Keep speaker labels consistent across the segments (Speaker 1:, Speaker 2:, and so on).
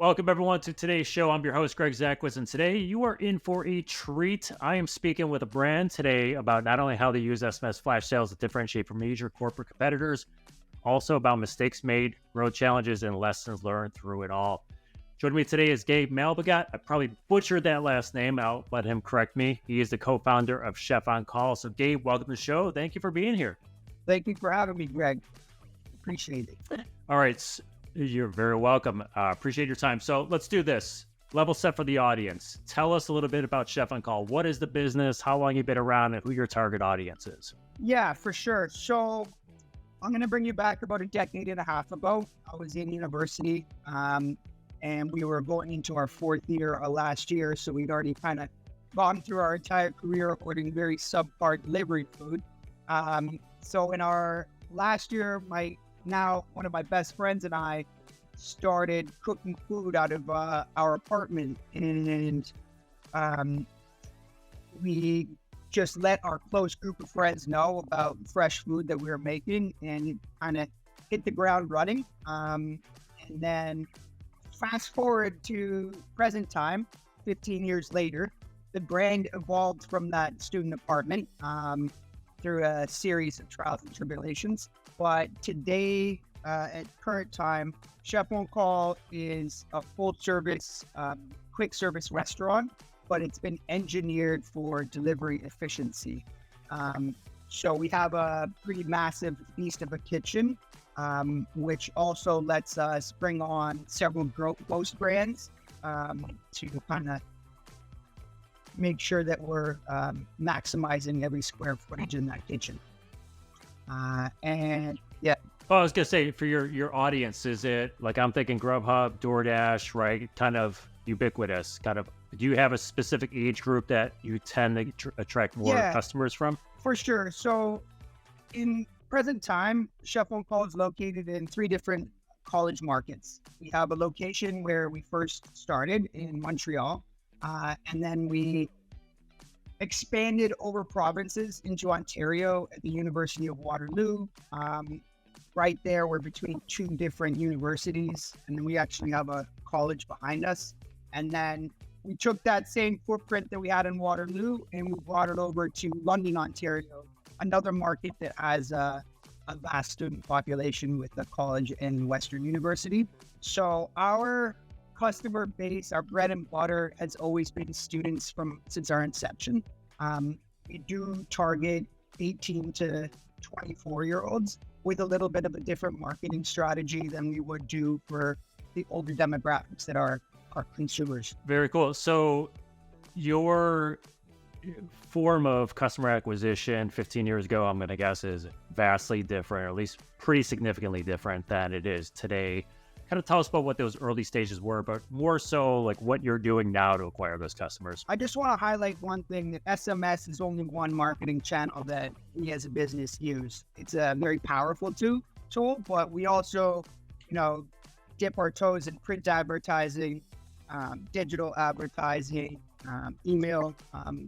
Speaker 1: Welcome, everyone, to today's show. I'm your host, Greg Zackwitz, and today you are in for a treat. I am speaking with a brand today about not only how they use SMS flash sales to differentiate from major corporate competitors, also about mistakes made, road challenges, and lessons learned through it all. Joining me today is Gabe Malbogat. I probably butchered that last name. I'll let him correct me. He is the co-founder of Chef on Call. So, Gabe, welcome to the show. Thank you for being here.
Speaker 2: Thank you for having me, Greg. Appreciate it.
Speaker 1: All right. You're very welcome. Appreciate your time. So let's do this. Level set for the audience. Tell us a little bit about Chef on Call. What is the business? How long you've been around, and who your target audience is?
Speaker 2: Yeah, for sure. So I'm going to bring you back about a decade and a half ago. I was in university, and we were going into our fourth year last year. So we'd already kind of gone through our entire career ordering very subpar delivery food. So in our last year, one of my best friends and I started cooking food out of our apartment, and we just let our close group of friends know about fresh food that we were making and kind of hit the ground running. And then fast forward to present time, 15 years later, the brand evolved from that student apartment through a series of trials and tribulations. But today, at current time, Chef on Call is a full-service, quick service restaurant, but it's been engineered for delivery efficiency. So we have a pretty massive beast of a kitchen, which also lets us bring on several ghost brands to kind of make sure that we're maximizing every square footage in that kitchen. And yeah.
Speaker 1: Well, I was gonna say, for your audience, is it like, I'm thinking Grubhub, DoorDash, right? Kind of ubiquitous. Kind of. Do you have a specific age group that you tend to attract more customers from?
Speaker 2: For sure. So, in present time, Chef on Call is located in 3 different college markets. We have a location where we first started in Montreal, and then we expanded over provinces into Ontario at the University of Waterloo. Right there, we're between 2 different universities, and then we actually have a college behind us. And then we took that same footprint that we had in Waterloo and we brought it over to London, Ontario, another market that has a vast student population with a college and Western University. So our customer base, our bread and butter, has always been students since our inception. We do target 18 to 24-year-olds with a little bit of a different marketing strategy than we would do for the older demographics that are our consumers.
Speaker 1: Very cool. So your form of customer acquisition 15 years ago, I'm going to guess, is vastly different, or at least pretty significantly different than it is today. Kind of tell us about what those early stages were, but more so like what you're doing now to acquire those customers.
Speaker 2: I just want to highlight one thing, that SMS is only one marketing channel that we as a business use. It's a very powerful tool, but we also, dip our toes in print advertising, digital advertising, email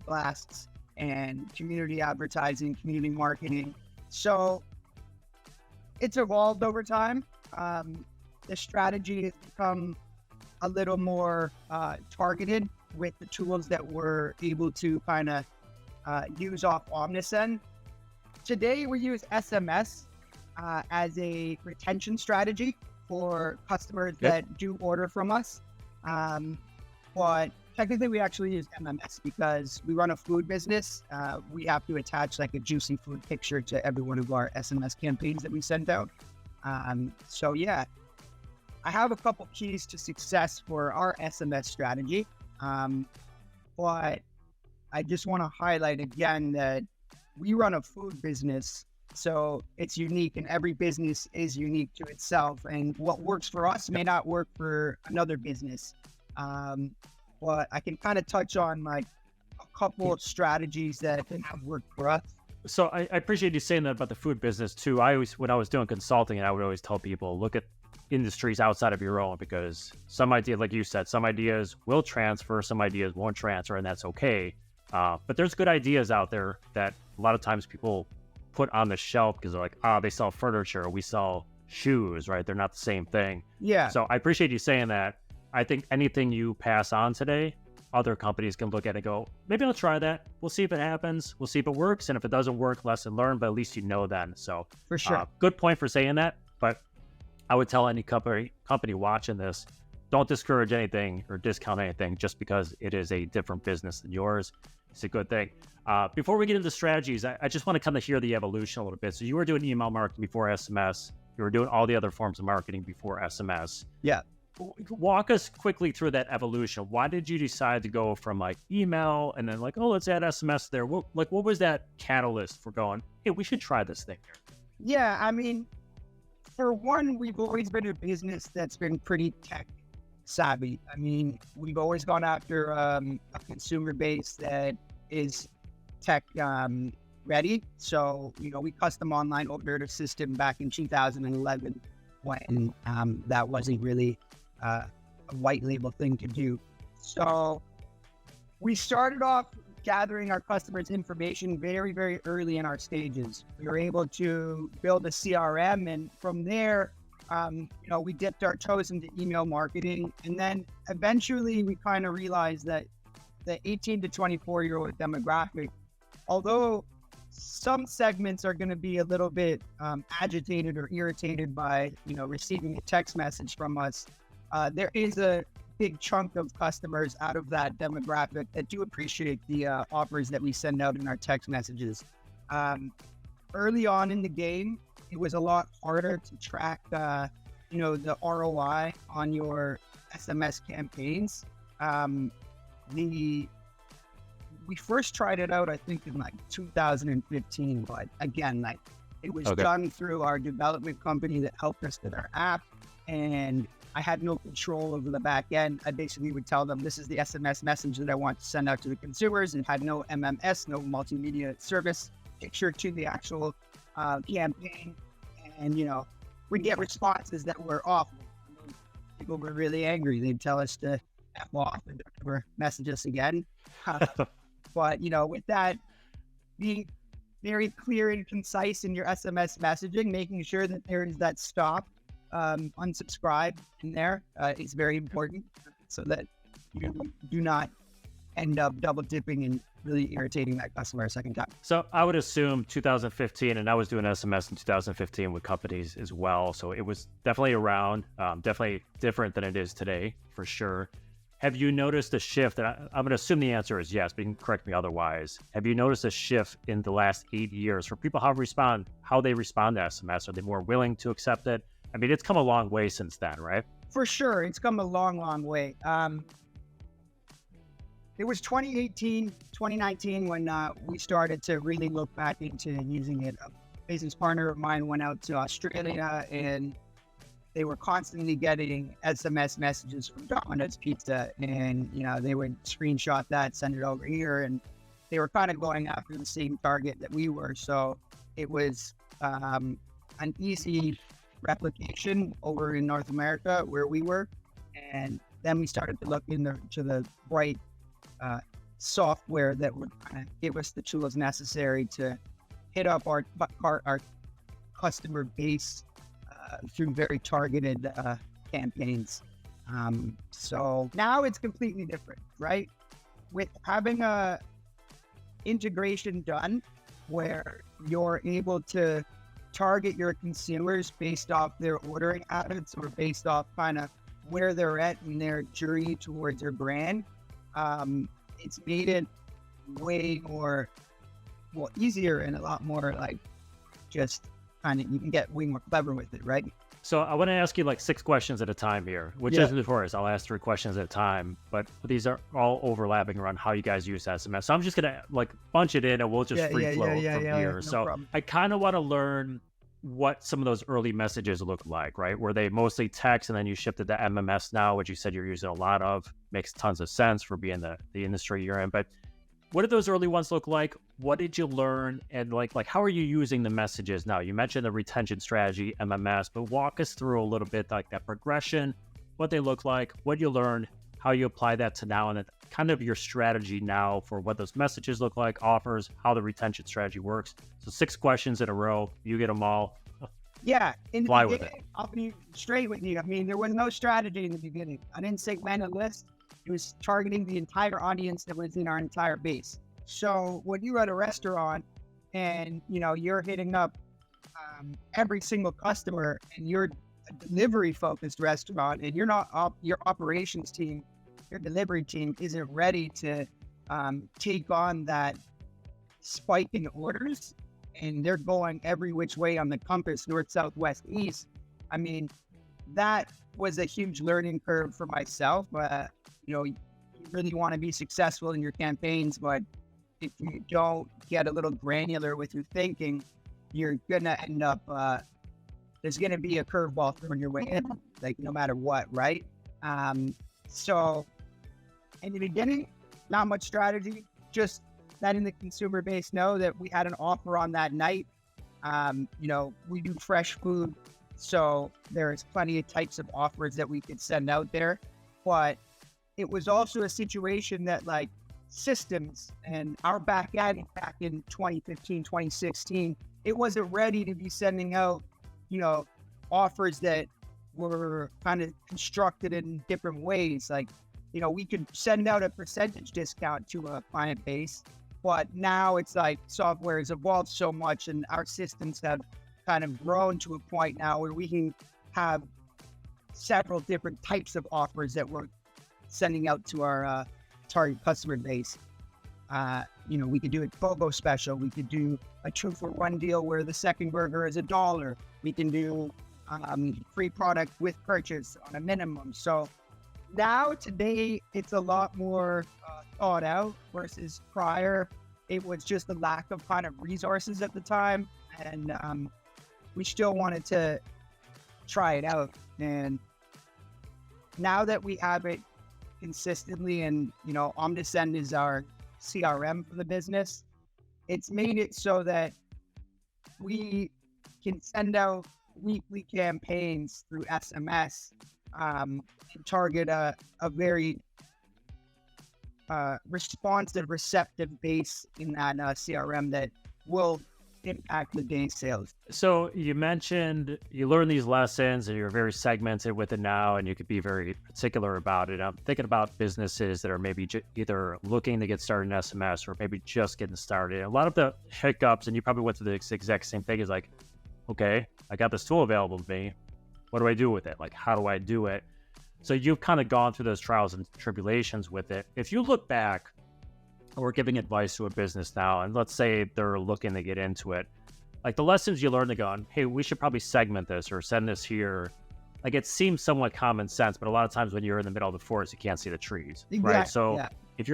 Speaker 2: blasts, and community advertising, community marketing. So it's evolved over time. The strategy has become a little more targeted with the tools that we're able to kind of use off Omnisend. Today, we use SMS as a retention strategy for customers that do order from us. But technically, we actually use MMS because we run a food business. We have to attach like a juicy food picture to every one of our SMS campaigns that we send out. So yeah. I have a couple keys to success for our SMS strategy, but I just want to highlight again that we run a food business, so it's unique, and every business is unique to itself, and what works for us may not work for another business. But I can kind of touch on like a couple of strategies that have worked for us.
Speaker 1: So I appreciate you saying that about the food business too. When I was doing consulting, I would always tell people, look at industries outside of your own, because some ideas, like you said, some ideas will transfer, some ideas won't transfer, and that's okay. But there's good ideas out there that a lot of times people put on the shelf because they're like, they sell furniture, we sell shoes, right? They're not the same thing.
Speaker 2: Yeah.
Speaker 1: So I appreciate you saying that. I think anything you pass on today, other companies can look at it and go, maybe I'll try that. We'll see if it happens. We'll see if it works. And if it doesn't work, lesson learned, but at least you know then. So
Speaker 2: For sure.
Speaker 1: good point for saying that. But I would tell any company watching this, don't discourage anything or discount anything just because it is a different business than yours. It's a good thing. Before we get into strategies, I just want to kind of hear the evolution a little bit. So you were doing email marketing before SMS. You were doing all the other forms of marketing before SMS.
Speaker 2: Yeah.
Speaker 1: Walk us quickly through that evolution. Why did you decide to go from like email and then like, oh, let's add SMS there? What was that catalyst for going, hey, we should try this thing here?
Speaker 2: Yeah, I mean, for one, we've always been a business that's been pretty tech savvy. I mean, we've always gone after a consumer base that is tech ready. So, we custom online ordered a system back in 2011 when that wasn't really a white label thing to do. So we started off gathering our customers' information very, very early in our stages. We were able to build a CRM, and from there, we dipped our toes into email marketing. And then eventually we kind of realized that the 18 to 24-year-old demographic, although some segments are going to be a little bit agitated or irritated by, receiving a text message from us, there is a big chunk of customers out of that demographic that do appreciate the offers that we send out in our text messages. Early on in the game, it was a lot harder to track, the ROI on your SMS campaigns. We first tried it out, I think, in like 2015, but again, it was done through our development company that helped us with our app, and I had no control over the back end. I basically would tell them, this is the SMS message that I want to send out to the consumers. It had no MMS, no multimedia service picture to the actual campaign. And, we'd get responses that were awful. People were really angry. They'd tell us to F off and never message us again. But, with that, being very clear and concise in your SMS messaging, making sure that there is that stop, unsubscribe in there is very important so that you do not end up double dipping and really irritating that customer a second time.
Speaker 1: So I would assume 2015, and I was doing SMS in 2015 with companies as well. So it was definitely around, definitely different than it is today, for sure. Have you noticed a shift? And I'm going to assume the answer is yes, but you can correct me otherwise. Have you noticed a shift in the last 8 years for people how they respond to SMS? Are they more willing to accept it? I mean, it's come a long way since then, right?
Speaker 2: For sure. It's come a long, long way. It was 2018, 2019 when we started to really look back into using it. A business partner of mine went out to Australia, and they were constantly getting SMS messages from Domino's Pizza, and they would screenshot that, send it over here, and they were kind of going after the same target that we were. So it was an easy replication over in North America where we were, and then we started to look into the right software that would kind of give us the tools necessary to hit up our customer base through very targeted campaigns. So now it's completely different, right? With having a integration done where you're able to target your consumers based off their ordering habits or based off kind of where they're at in their journey towards their brand, it's made it way more easier and a lot more just kind of, you can get way more clever with it, right?
Speaker 1: So I want to ask you 6 questions at a time here, which isn't notorious. I'll ask 3 questions at a time, but these are all overlapping around how you guys use SMS. So I'm just going to bunch it in and we'll just free flow from here.
Speaker 2: No
Speaker 1: So
Speaker 2: problem.
Speaker 1: I kind of want to learn what some of those early messages look like, right? Were they mostly text and then you shifted to MMS now, which you said you're using a lot of? Makes tons of sense for being the industry you're in. But what did those early ones look like? What did you learn? And how are you using the messages now? You mentioned the retention strategy, MMS, but walk us through a little bit that progression, what they look like, what you learned, how you apply that to now, and then kind of your strategy now for what those messages look like, offers, how the retention strategy works. So 6 questions in a row, you get them all.
Speaker 2: Yeah, in the
Speaker 1: Fly with it.
Speaker 2: beginning, I'll be straight with you. I mean, there was no strategy in the beginning. I didn't segment a list. It was targeting the entire audience that was in our entire base. So when you're at a restaurant and you're hitting up every single customer, and you're a delivery focused restaurant, and you're not your operations team, your delivery team isn't ready to take on that spike in orders, and they're going every which way on the compass, north, south, west, east. I mean, that was a huge learning curve for myself. You really want to be successful in your campaigns, but if you don't get a little granular with your thinking, you're gonna end up there's gonna be a curveball thrown your way, like no matter what, right? So in the beginning, not much strategy, just letting the consumer base know that we had an offer on that night. We do fresh food, so there's plenty of types of offers that we could send out there. But it was also a situation that, like, systems and our back end back in 2015, 2016, it wasn't ready to be sending out, offers that were kind of constructed in different ways. Like, we could send out a percentage discount to a client base, but now it's like software has evolved so much and our systems have kind of grown to a point now where we can have several different types of offers that we're sending out to our target customer base. We could do a BOGO special. We could do a 2-for-1 deal where the second burger is $1. We can do free product with purchase on a minimum. So now today it's a lot more thought out versus prior. It was just a lack of kind of resources at the time, and we still wanted to try it out. And now that we have it consistently, and Omnisend is our CRM for the business, it's made it so that we can send out weekly campaigns through SMS to target a very responsive, receptive base in that CRM that will impact the day's sales.
Speaker 1: So you mentioned you learn these lessons and you're very segmented with it now, and you could be very particular about it. I'm thinking about businesses that are maybe either looking to get started in SMS or maybe just getting started. A lot of the hiccups, and you probably went through the exact same thing, is like, okay, I got this tool available to me. What do I do with it? Like, how do I do it? So you've kind of gone through those trials and tribulations with it. If you look back, or giving advice to a business now, and let's say they're looking to get into it, like the lessons you learned, going, hey, we should probably segment this or send this here. Like, it seems somewhat common sense, but a lot of times when you're in the middle of the forest, you can't see the trees,
Speaker 2: Exactly,
Speaker 1: right? So
Speaker 2: yeah.
Speaker 1: if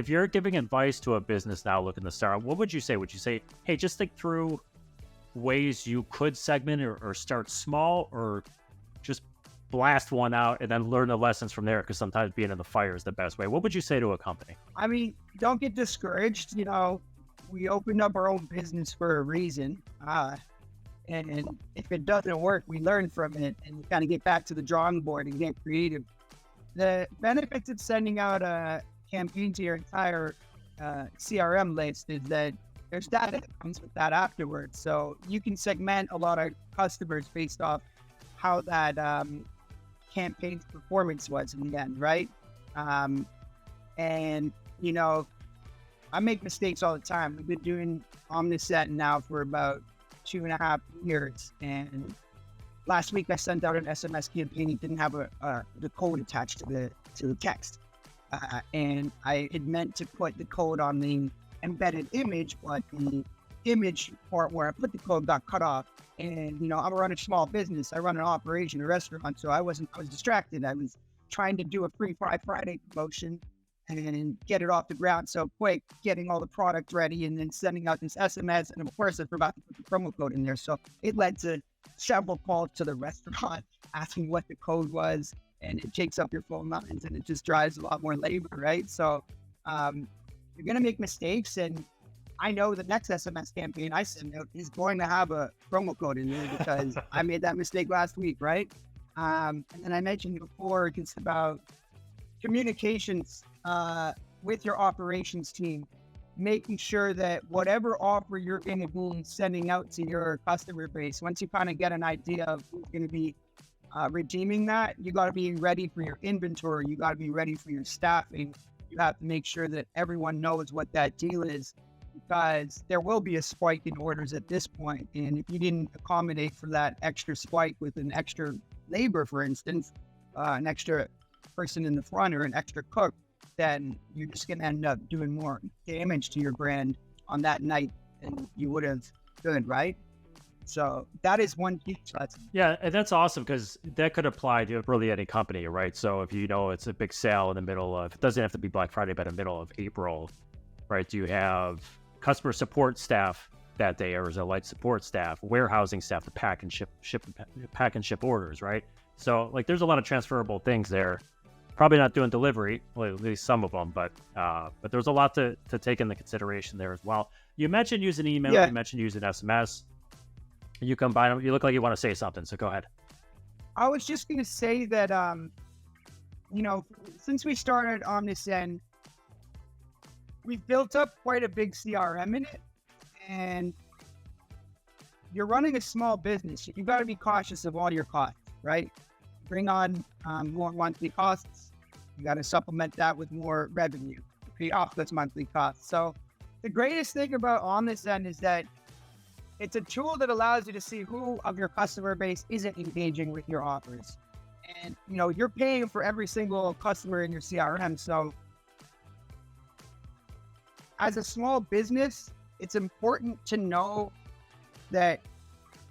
Speaker 1: you're giving advice to a business now looking to start, what would you say? Would you say, hey, just think through ways you could segment or start small, or just blast one out and then learn the lessons from there? Because sometimes being in the fire is the best way. What would you say to a company?
Speaker 2: I mean, don't get discouraged. We opened up our own business for a reason. And if it doesn't work, we learn from it and kind of get back to the drawing board and get creative. The benefits of sending out a campaign to your entire CRM list is that there's data that comes with that afterwards. So you can segment a lot of customers based off how that campaign's performance was in the end, right? And I make mistakes all the time. We've been doing Omnisend now for about 2.5 years, and last week I sent out an SMS campaign. It didn't have the code attached to the text, and I had meant to put the code on the embedded image, but the image part where I put the code got cut off. And I run a small business. I run an operation, a restaurant, so I was distracted. I was trying to do a free Friday promotion and get it off the ground so quick, getting all the product ready, and then sending out this SMS. And of course, I forgot to put the promo code in there. So it led to several calls to the restaurant asking what the code was, and it takes up your phone lines, and it just drives a lot more labor, right? So you're going to make mistakes, and I know the next SMS campaign I send out is going to have a promo code in there because I made that mistake last week, right? And I mentioned before, it's about communications with your operations team. making sure that whatever offer you're going to be sending out to your customer base, once you kind of get an idea of who's going to be redeeming that, you got to be ready for your inventory. You got to be ready for your staffing. You have to make sure that everyone knows what that deal is, because there will be a spike in orders at this point. And if you didn't accommodate for that extra spike with an extra labor, for instance, an extra person in the front or an extra cook, then you're just going to end up doing more damage to your brand on that night than you would have done, right? So that is one huge lesson.
Speaker 1: Yeah, and that's awesome, because that could apply to really any company, right? So if you know it's a big sale in the middle of, it doesn't have to be Black Friday, but in the middle of April, right? Do you have customer support staff that day, or is it light support staff, warehousing staff to pack and ship orders, right? So like there's a lot of transferable things there. Probably not doing delivery, well, at least some of them, but there's a lot to take into consideration there as well. You mentioned using email, You mentioned using SMS. You combine them. You look like you want to say something, so go ahead.
Speaker 2: I was just going to say that, since we started Omnisend, we've built up quite a big CRM in it, and you're running a small business. You've got to be cautious of all your costs, right? Bring on more monthly costs. You got to supplement that with more revenue to pay off those monthly costs. So the greatest thing about Omnisend is that it's a tool that allows you to see who of your customer base isn't engaging with your offers. And, you're paying for every single customer in your CRM. So as a small business, it's important to know that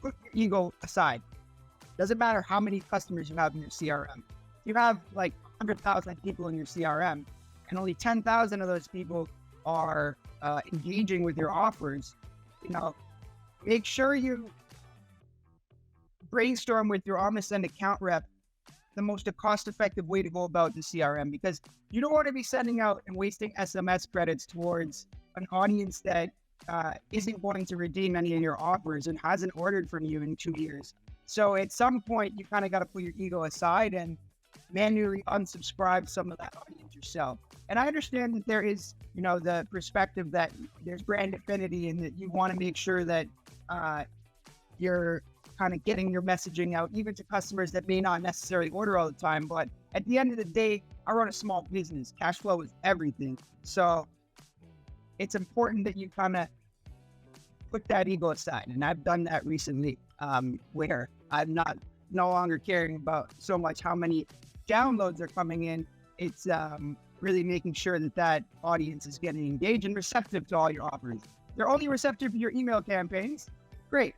Speaker 2: put your ego aside. Doesn't matter how many customers you have in your CRM. You have like 100,000 people in your CRM, and only 10,000 of those people are engaging with your offers. Make sure you brainstorm with your Omnisend account rep the most cost-effective way to go about the CRM, because you don't want to be sending out and wasting SMS credits towards an audience that isn't going to redeem any of your offers and hasn't ordered from you in 2 years. So at some point, you kind of got to put your ego aside and manually unsubscribe some of that audience yourself. And I understand that there is, the perspective that there's brand affinity and that you want to make sure that you're kind of getting your messaging out even to customers that may not necessarily order all the time. But at the end of the day, I run a small business. Cash flow is everything. So it's important that you kind of put that ego aside. And I've done that recently, where I'm no longer caring about so much how many downloads are coming in. It's really making sure that audience is getting engaged and receptive to all your offers. They're only receptive to your email campaigns. Great.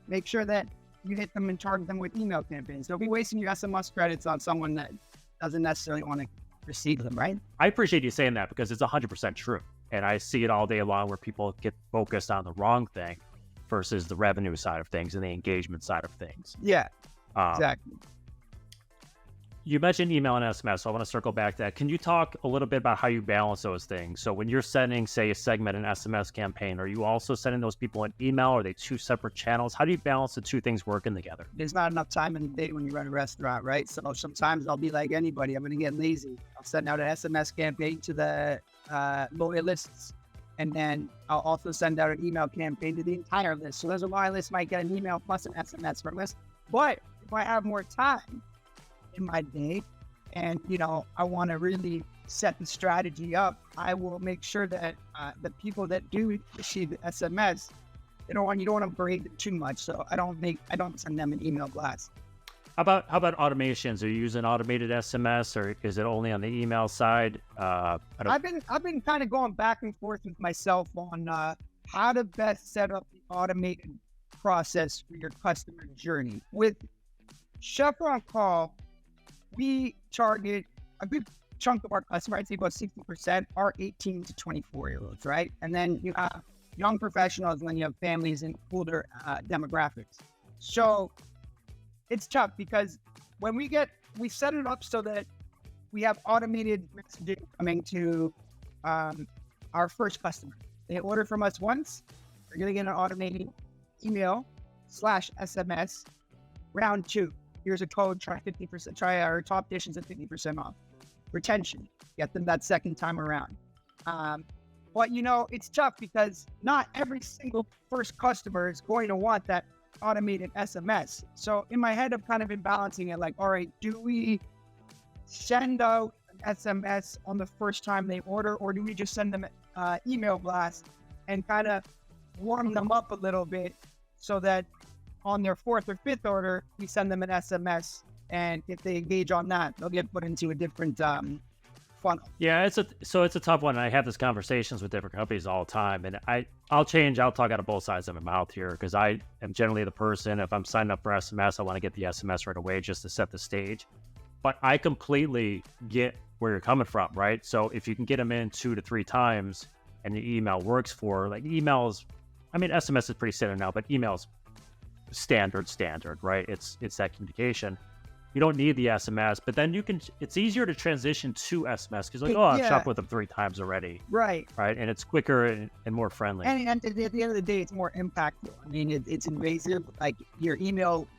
Speaker 2: Make sure that you hit them and target them with email campaigns. Don't be wasting your SMS credits on someone that doesn't necessarily want to receive them, right?
Speaker 1: I appreciate you saying that, because it's 100% true. And I see it all day long where people get focused on the wrong thing versus the revenue side of things and the engagement side of things.
Speaker 2: Yeah, exactly.
Speaker 1: You mentioned email and SMS, so I want to circle back to that. Can you talk a little bit about how you balance those things? So when you're sending, say, a segment and SMS campaign, are you also sending those people an email? Are they two separate channels? How do you balance the two things working together?
Speaker 2: There's not enough time in the day when you run a restaurant, right? So sometimes I'll be like anybody. I'm going to get lazy. I'll send out an SMS campaign to the loyalists, and then I'll also send out an email campaign to the entire list. So those loyalists might get an email plus an SMS from us. But if I have more time in my day and I want to really set the strategy up, I will make sure that the people that do receive the SMS, you don't want to berate them too much, so I don't send them an email blast.
Speaker 1: How about automations? Are you using automated SMS, or is it only on the email side?
Speaker 2: I've been kind of going back and forth with myself on how to best set up the automated process for your customer journey. With Chef on Call, we target a good chunk of our customers. I'd say about 60% are 18 to 24-year-olds, right? And then you have young professionals, and then you have families in older demographics. So it's tough, because when we set it up so that we have automated messaging coming to our first customer. They order from us once, they're going to get an automated email /SMS. Round 2. Here's a code, try our top dishes at 50% off. Retention, get them that second time around. But, it's tough because not every single first customer is going to want that automated SMS. So in my head, I've kind of been balancing it like, all right, do we send out an SMS on the first time they order, or do we just send them an email blast and kind of warm them up a little bit so that on their fourth or fifth order, we send them an SMS, and if they engage on that, they'll get put into a different funnel.
Speaker 1: Yeah, it's a tough one. I have these conversations with different companies all the time, and I'll talk out of both sides of my mouth here, because I am generally the person, if I'm signing up for SMS, I want to get the SMS right away just to set the stage. But I completely get where you're coming from, right? So if you can get them in 2 to 3 times and the email works for, like, emails, I mean, SMS is pretty standard now, but emails standard, right? It's that communication. You don't need the SMS, but then it's easier to transition to SMS because, like, I've shopped with them 3 times already.
Speaker 2: Right.
Speaker 1: And it's quicker and more friendly.
Speaker 2: And at the end of the day, it's more impactful. I mean, it's invasive. Like, your email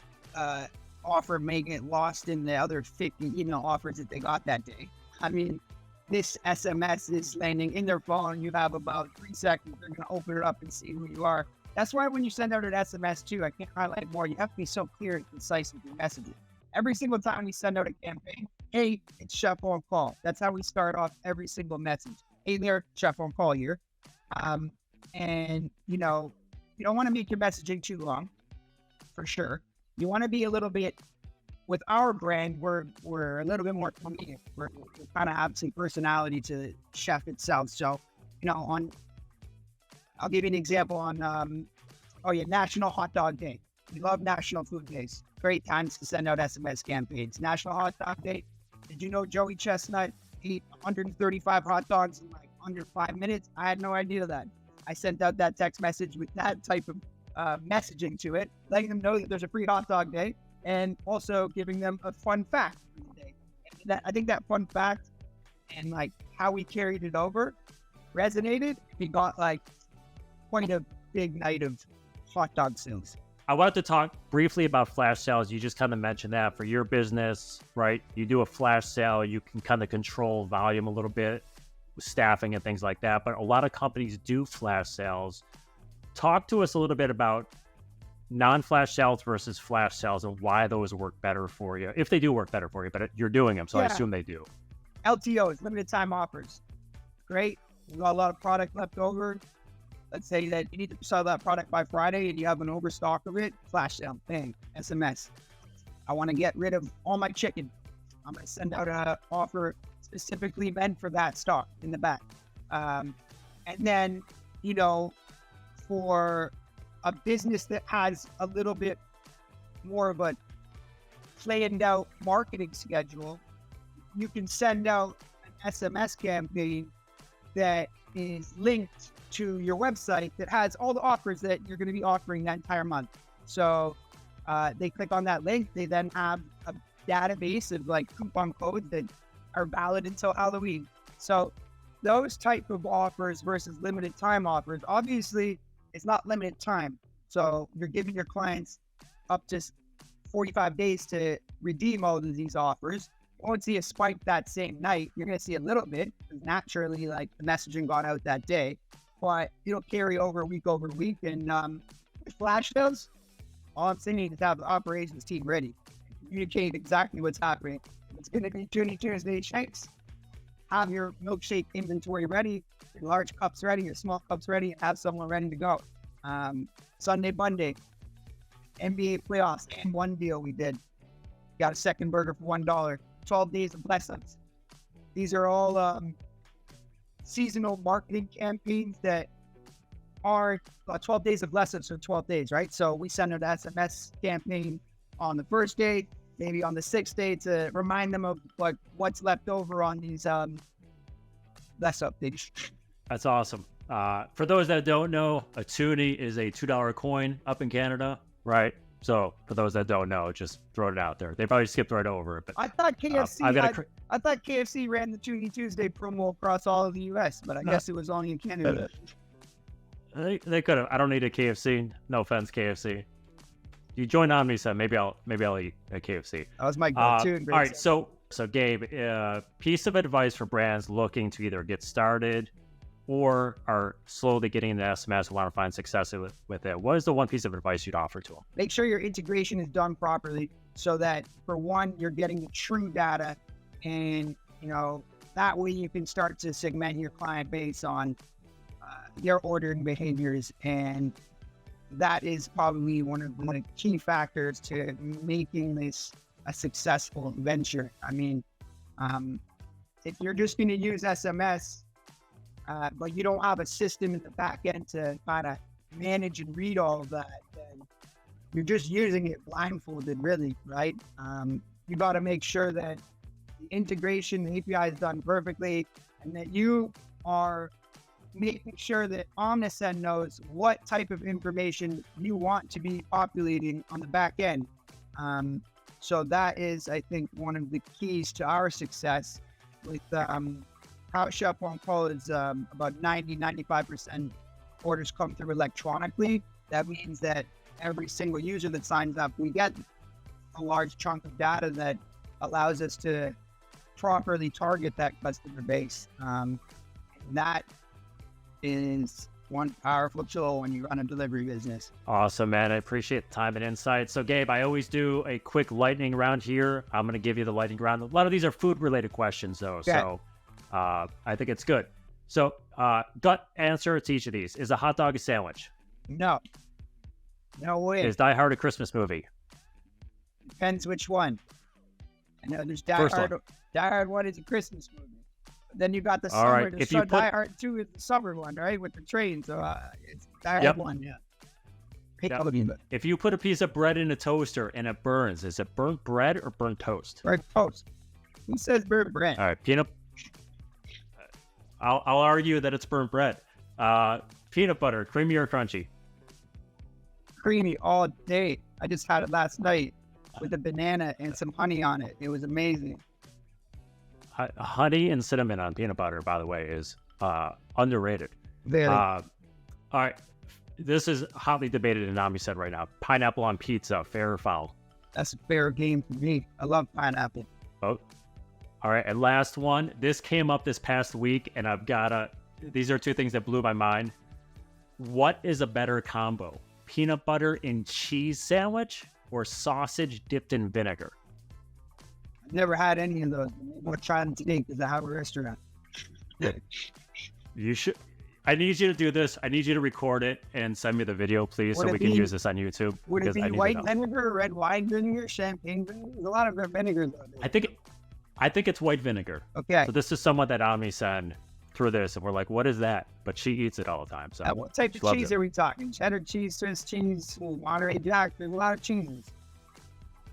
Speaker 2: offer may get lost in the other 50 email offers that they got that day. I mean, this SMS is landing in their phone. You have about 3 seconds. They're going to open it up and see who you are. That's why when you send out an SMS too, I can't highlight more. You have to be so clear and concise with your messaging. Every single time we send out a campaign, hey, it's Chef on Call. That's how we start off every single message. Hey there, Chef on Call here. And you don't want to make your messaging too long, for sure. You want to be a little bit, with our brand, we're a little bit more comedic. We kind of have some personality to the chef itself. So, I'll give you an example on, National Hot Dog Day. We love National Food Days. Great times to send out SMS campaigns. National Hot Dog Day. Did you know Joey Chestnut ate 135 hot dogs in like under 5 minutes? I had no idea that. I sent out that text message with that type of messaging to it, letting them know that there's a free hot dog day, and also giving them a fun fact for the day. And I think that fun fact and like how we carried it over resonated. We got like quite a big night of hot dog sales.
Speaker 1: I wanted to talk briefly about flash sales. You just kind of mentioned that for your business, right? You do a flash sale, you can kind of control volume a little bit with staffing and things like that. But a lot of companies do flash sales. Talk to us a little bit about non-flash sales versus flash sales and why those work better for you, if they do work better for you, but you're doing them, so I assume they do.
Speaker 2: LTOs, limited time offers. Great. We got a lot of product left over. Let's say that you need to sell that product by Friday and you have an overstock of it. Flash sale, bang, SMS. I want to get rid of all my chicken. I'm going to send out an offer specifically meant for that stock in the back. And then, for a business that has a little bit more of a planned out marketing schedule, you can send out an SMS campaign that is linked to your website that has all the offers that you're going to be offering that entire month. So they click on that link. They then have a database of like coupon codes that are valid until Halloween. So those type of offers versus limited time offers, obviously it's not limited time. So you're giving your clients up to 45 days to redeem all of these offers. You won't see a spike that same night. You're going to see a little bit because naturally, like, the messaging got out that day, but it'll carry over week. And with flash sales, all I'm saying is to have the operations team ready, communicate exactly what's happening. It's going to be Tuesday shakes. Have your milkshake inventory ready, your large cups ready, your small cups ready, and have someone ready to go. Sunday, Monday, NBA playoffs and one deal we did. Got a second burger for $1. 12 days of blessings. These are all seasonal marketing campaigns that are 12 days of blessings for 12 days, right? So we send an SMS campaign on the first day, maybe on the 6th day, to remind them of what's left over on these bless up days.
Speaker 1: That's awesome. For those that don't know, a toonie is a $2 coin up in Canada, right? So for those that don't know, just throw it out there. They probably skipped right over it. But
Speaker 2: I thought KFC. I thought KFC ran the Toonie Tuesday promo across all of the U.S., but I guess it was only in Canada.
Speaker 1: They could have. I don't need a KFC. No offense, KFC. You join Omnisend, maybe I'll eat a KFC.
Speaker 2: That was my go-to.
Speaker 1: All right, so Gabe, piece of advice for brands looking to either get started or are slowly getting into SMS and want to find success with it, what is the one piece of advice you'd offer to them?
Speaker 2: Make sure your integration is done properly so that, for one, you're getting the true data, and that way you can start to segment your client base on their ordering behaviors, and that is probably one of the key factors to making this a successful venture. I mean, if you're just going to use SMS, but you don't have a system in the back end to kind of manage and read all of that, then you're just using it blindfolded, really, right? You got to make sure that the integration, the API is done perfectly, and that you are making sure that Omnisend knows what type of information you want to be populating on the back end. So that is, I think, one of the keys to our success with how Chef on Call is about 95% orders come through electronically. That means that every single user that signs up, we get a large chunk of data that allows us to properly target that customer base. That is one powerful tool when you run a delivery business.
Speaker 1: Awesome, man. I appreciate the time and insight. So, Gabe, I always do a quick lightning round here. I'm going to give you the lightning round. A lot of these are food-related questions, though, okay. So I think it's good. So, gut answer to each of these. Is a hot dog a sandwich?
Speaker 2: No. No way.
Speaker 1: Is Die Hard a Christmas movie?
Speaker 2: Depends which one. I know there's Die Hard. Die Hard 1 is a Christmas movie. Then you got the summer. Right. If you put Die Hard 2 is the summer one, right, with the train. So it's Die Hard 1, yeah.
Speaker 1: If you put a piece of bread in a toaster and it burns, is it burnt bread or burnt toast?
Speaker 2: Burnt toast. Who says burnt bread?
Speaker 1: All right, peanut. I'll argue that it's burnt bread. Peanut butter, creamy or crunchy?
Speaker 2: Creamy all day. I just had it last night with a banana and some honey on it. It was amazing.
Speaker 1: Honey and cinnamon on peanut butter, by the way, is underrated.
Speaker 2: Very.
Speaker 1: All right. This is hotly debated in Omnisend right now. Pineapple on pizza, fair or foul?
Speaker 2: That's a fair game for me. I love pineapple.
Speaker 1: Oh. All right. And last one. This came up this past week, and these are two things that blew my mind. What is a better combo? Peanut butter and cheese sandwich or sausage dipped in vinegar?
Speaker 2: Never had any of those. We'll try them today because I have a restaurant.
Speaker 1: You should. I need you to do this. I need you to record it and send me the video, please, so we can use this on YouTube.
Speaker 2: Would it be white vinegar, red wine vinegar, champagne vinegar? There's a lot of vinegars out there.
Speaker 1: I think it's white vinegar.
Speaker 2: Okay.
Speaker 1: So this is someone that Omnisend through this, and we're like, what is that? But she eats it all the time. So
Speaker 2: what type of cheese are we talking? Cheddar cheese, Swiss cheese, Monterey Jack. There's a lot of cheeses.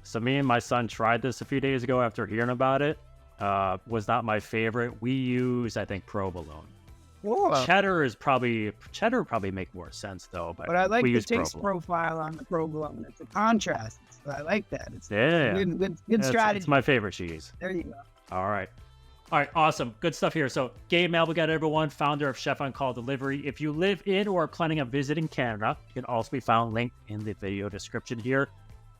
Speaker 1: So me and my son tried this a few days ago after hearing about it. Was not my favorite. We use, I think, provolone.
Speaker 2: Whoa.
Speaker 1: Cheddar probably make more sense though. But
Speaker 2: I like the taste profile on the provolone. It's a contrast. I like that. It's good strategy.
Speaker 1: It's my favorite cheese.
Speaker 2: There you go.
Speaker 1: All right, awesome. Good stuff here. So Gabe Malbogat, everyone, founder of Chef on Call Delivery. If you live in or are planning on visiting Canada, you can also be found linked in the video description here.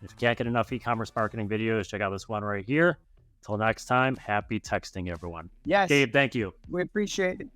Speaker 1: If you can't get enough e-commerce marketing videos, check out this one right here. Until next time, happy texting, everyone.
Speaker 2: Yes.
Speaker 1: Gabe, thank you.
Speaker 2: We appreciate it.